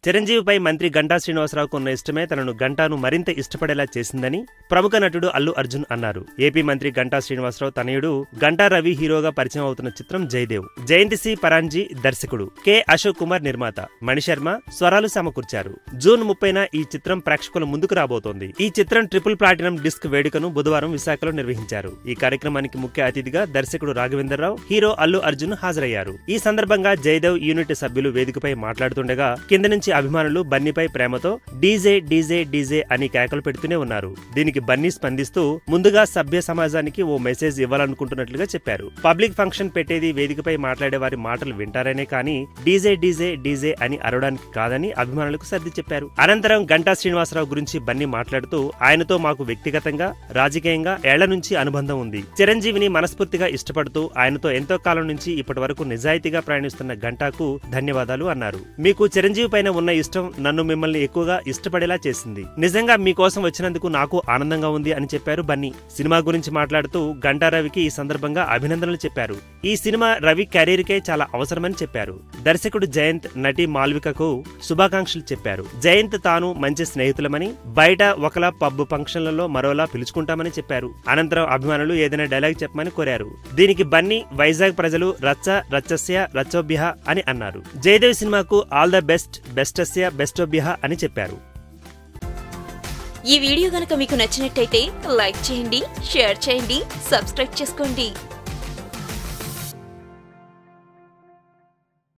చిరంజీవిపై మంత్రి గంటా శ్రీనివాసరావుకు ఉన్న ఇష్టమే తనను గంటాను మరింత ఇష్టపడేలా చేసిందని ప్రముఖ నటుడు అల్లు అర్జున్ అన్నారు. ఏపీ మంత్రి గంటా శ్రీనివాసరావు తనయుడు గంటా రవి హీరోగా పరిచయం అవుతున్న చిత్రం జయదేవ్. జయంతి సి పరాంజీ దర్శకుడు, కె అశోక్ కుమార్ నిర్మాత, మణిశర్మ స్వరాలు సమకూర్చారు. జూన్ 30న ఈ చిత్రం ప్రేక్షకుల ముందుకు రాబోతోంది. ఈ చిత్రం ట్రిపుల్ ప్లాటినం డిస్క్ వేడుకను బుధవారం విశాఖలో నిర్వహించారు. ఈ కార్యక్రమానికి ముఖ్య అతిథిగా దర్శకుడు రాఘవేంద్రరావు, హీరో అల్లు అర్జున్ హాజరయ్యారు. ఈ సందర్భంగా జయదేవ్ యూనిట్ సభ్యులు వేదికపై మాట్లాడుతుండగా కింద నుంచి అభిమానులు బన్నీపై ప్రేమతో డీజే డీజే డీజే అని కేకలు పెడుతూనే ఉన్నారు. దీనికి బన్నీ స్పందిస్తూ ముందుగా సభ్య సమాజానికి ఓ మెసేజ్ ఇవ్వాలనుకుంటున్నట్లుగా చెప్పారు. పబ్లిక్ ఫంక్షన్ పెట్టేది వేదికపై మాట్లాడే వారి మాటలు వింటారనే కానీ డీజే డీజే డీజే అని అరవడానికి కాదని అభిమానులకు సర్ది చెప్పారు. అనంతరం గంటా శ్రీనివాసరావు గురించి బన్నీ మాట్లాడుతూ ఆయనతో మాకు వ్యక్తిగతంగా, రాజకీయంగా ఏళ్ల నుంచి అనుబంధం ఉంది. చిరంజీవిని మనస్ఫూర్తిగా ఇష్టపడుతూ ఆయనతో ఎంతో కాలం నుంచి ఇప్పటి వరకు నిజాయితీగా ప్రయాణిస్తున్న గంటాకు ధన్యవాదాలు అన్నారు. మీకు చిరంజీవి పైన ఉన్న ఇష్టం నన్ను మిమ్మల్ని ఎక్కువగా ఇష్టపడేలా చేసింది. నిజంగా మీకోసం వచ్చినందుకు నాకు ఆనందంగా ఉంది అని చెప్పారు బన్నీ. సినిమా గురించి మాట్లాడుతూ గంటా రవికి ఈ సందర్భంగా అభినందనలు చెప్పారు. ఈ సినిమా రవి కెరీర్ కే చాలా అవసరమని చెప్పారు. దర్శకుడు జయంత్, నటి మాల్వికకు శుభాకాంక్షలు చెప్పారు. జయంత్ తాను మంచి స్నేహితులమని, బయట ఒకలా పబ్ ఫంక్షన్లలో మరోలా పిలుచుకుంటామని చెప్పారు. అనంతరం అభిమానులు ఏదైనా డైలాగ్ చెప్పమని కోరారు. దీనికి బన్నీ వైజాగ్ ప్రజలు రచ్చ రచ్చస్య రచ్చోభ్యః అని అన్నారు. జయదేవ్ సినిమాకు ఆల్ ద బెస్ట్, బెస్టస్య బెస్టోభ్యః అని చెప్పారు. ఈ వీడియో గనక మీకు నచ్చినట్టయితే లైక్ చేయండి, షేర్ చేయండి, సబ్స్క్రైబ్ చేసుకోండి.